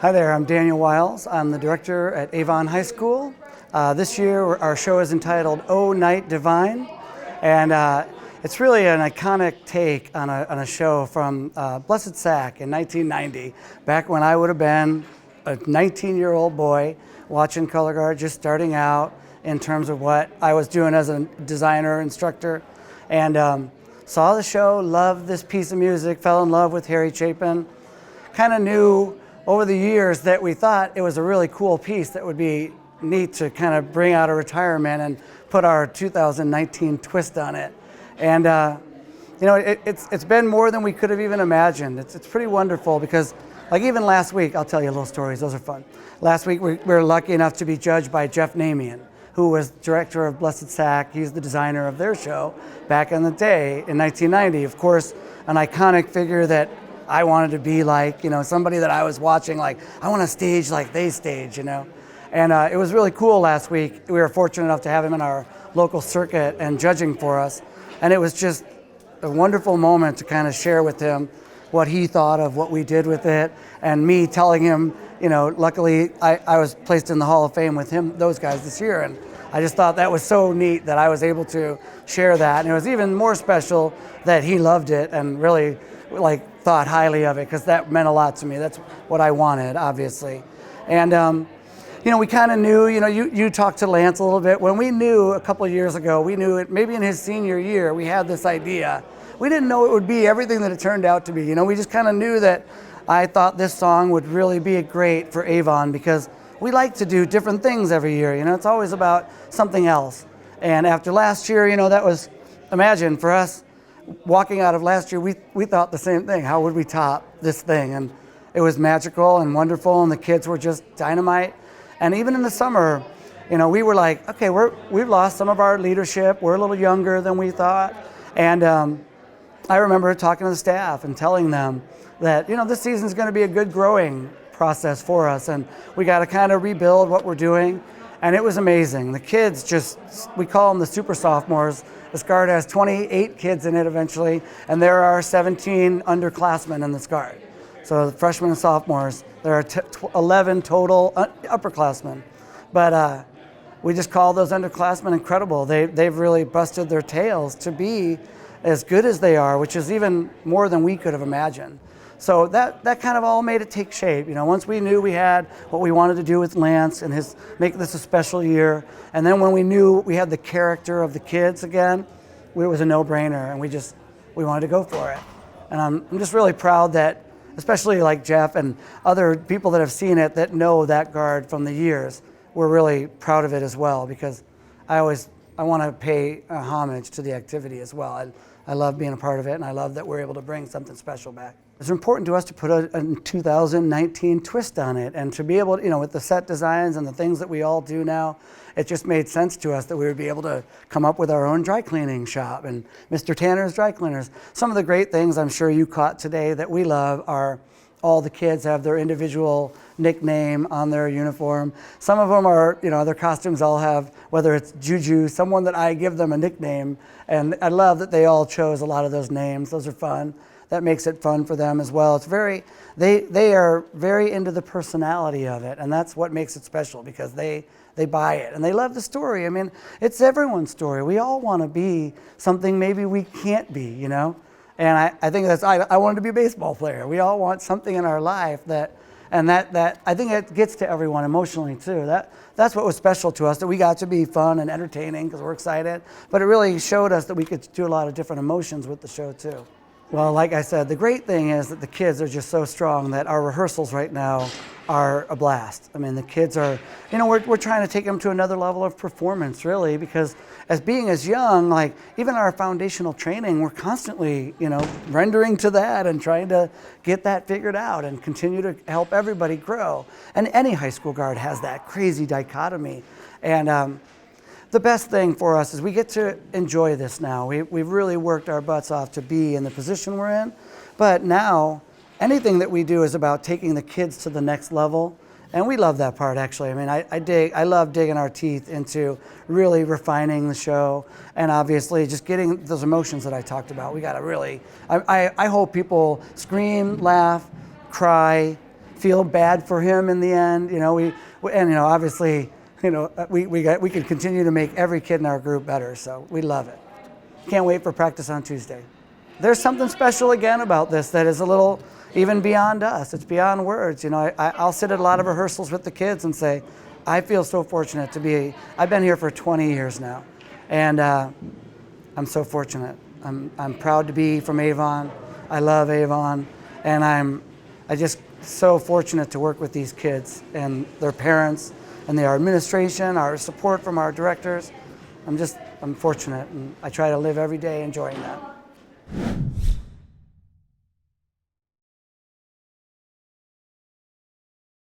Hi there, I'm Daniel Wiles. I'm the director at Avon High School. This year our show is entitled O Night Divine, and it's really an iconic take on a show from Blessed Sac in 1990, back when I would have been a 19-year-old boy watching color guard, just starting out in terms of what I was doing as a designer, instructor, and saw the show, loved this piece of music, fell in love with Harry Chapin, kind of knew over the years that we thought it was a really cool piece that would be neat to kind of bring out of retirement and put our 2019 twist on it. And it's been more than we could have even imagined. It's pretty wonderful because, like, even last week, I'll tell you little stories, those are fun. Last week we were lucky enough to be judged by Jeff Namian, who was director of Blessed Sac. He's the designer of their show back in the day in 1990. Of course, an iconic figure that I wanted to be like, somebody that I was watching, like, I want to stage like they stage, And it was really cool last week. We were fortunate enough to have him in our local circuit and judging for us. And it was just a wonderful moment to kind of share with him what he thought of what we did with it, and me telling him, luckily I was placed in the Hall of Fame with those guys this year, and I just thought that was so neat that I was able to share that. And it was even more special that he loved it and really thought highly of it, because that meant a lot to me. That's what I wanted, obviously. And we kind of knew, you talked to Lance a little bit. When we knew a couple of years ago, we knew it maybe in his senior year, we had this idea. We didn't know it would be everything that it turned out to be. We just kind of knew that I thought this song would really be great for Avon, because we like to do different things every year. It's always about something else. And after last year, that was, imagine for us, walking out of last year, we thought the same thing. How would we top this thing? And it was magical and wonderful, and the kids were just dynamite. And even in the summer, we were like, okay, we've lost some of our leadership. We're a little younger than we thought. And I remember talking to the staff and telling them that, this season's going to be a good growing process for us, and we got to kind of rebuild what we're doing. And it was amazing. The kids we call them the super sophomores. This guard has 28 kids in it eventually, and there are 17 underclassmen in this guard. So the freshmen and sophomores, there are 11 total upperclassmen. But we just call those underclassmen incredible. They've really busted their tails to be as good as they are, which is even more than we could have imagined. So that kind of all made it take shape. Once we knew we had what we wanted to do with Lance and make this a special year, and then when we knew we had the character of the kids again, it was a no-brainer, and we wanted to go for it. And I'm just really proud that, especially like Jeff and other people that have seen it that know that guard from the years, we're really proud of it as well, because I want to pay homage to the activity as well. I love being a part of it, and I love that we're able to bring something special back. It's important to us to put a 2019 twist on it, and to be able to, with the set designs and the things that we all do now, it just made sense to us that we would be able to come up with our own dry cleaning shop and Mr. Tanner's Dry Cleaners. Some of the great things I'm sure you caught today that we love are all the kids have their individual nickname on their uniform. Some of them are, their costumes all have, whether it's Juju, someone that I give them a nickname, and I love that they all chose a lot of those names. Those are fun. That makes it fun for them as well. It's they are very into the personality of it, and that's what makes it special, because they buy it and they love the story. I mean, it's everyone's story. We all want to be something maybe we can't be, And I think I wanted to be a baseball player. We all want something in our life that I think it gets to everyone emotionally too. That's what was special to us, that we got to be fun and entertaining because we're excited, but it really showed us that we could do a lot of different emotions with the show too. Well, like I said, the great thing is that the kids are just so strong that our rehearsals right now are a blast. I mean, the kids are, we're trying to take them to another level of performance, really, because being as young, like even our foundational training, we're constantly, rendering to that and trying to get that figured out and continue to help everybody grow. And any high school guard has that crazy dichotomy. And the best thing for us is we get to enjoy this now. We've really worked our butts off to be in the position we're in, but now anything that we do is about taking the kids to the next level, and we love that part, actually. I mean, I love digging our teeth into really refining the show, and obviously just getting those emotions that I talked about. We got to really, I hope people scream, laugh, cry, feel bad for him in the end. Obviously, we can continue to make every kid in our group better, so we love it. Can't wait for practice on Tuesday. There's something special again about this that is a little even beyond us. It's beyond words. I'll sit at a lot of rehearsals with the kids and say, I feel so fortunate to be, I've been here for 20 years now, and I'm so fortunate. I'm proud to be from Avon. I love Avon, and I'm just so fortunate to work with these kids and their parents and our administration, our support from our directors. I'm fortunate, and I try to live every day enjoying that.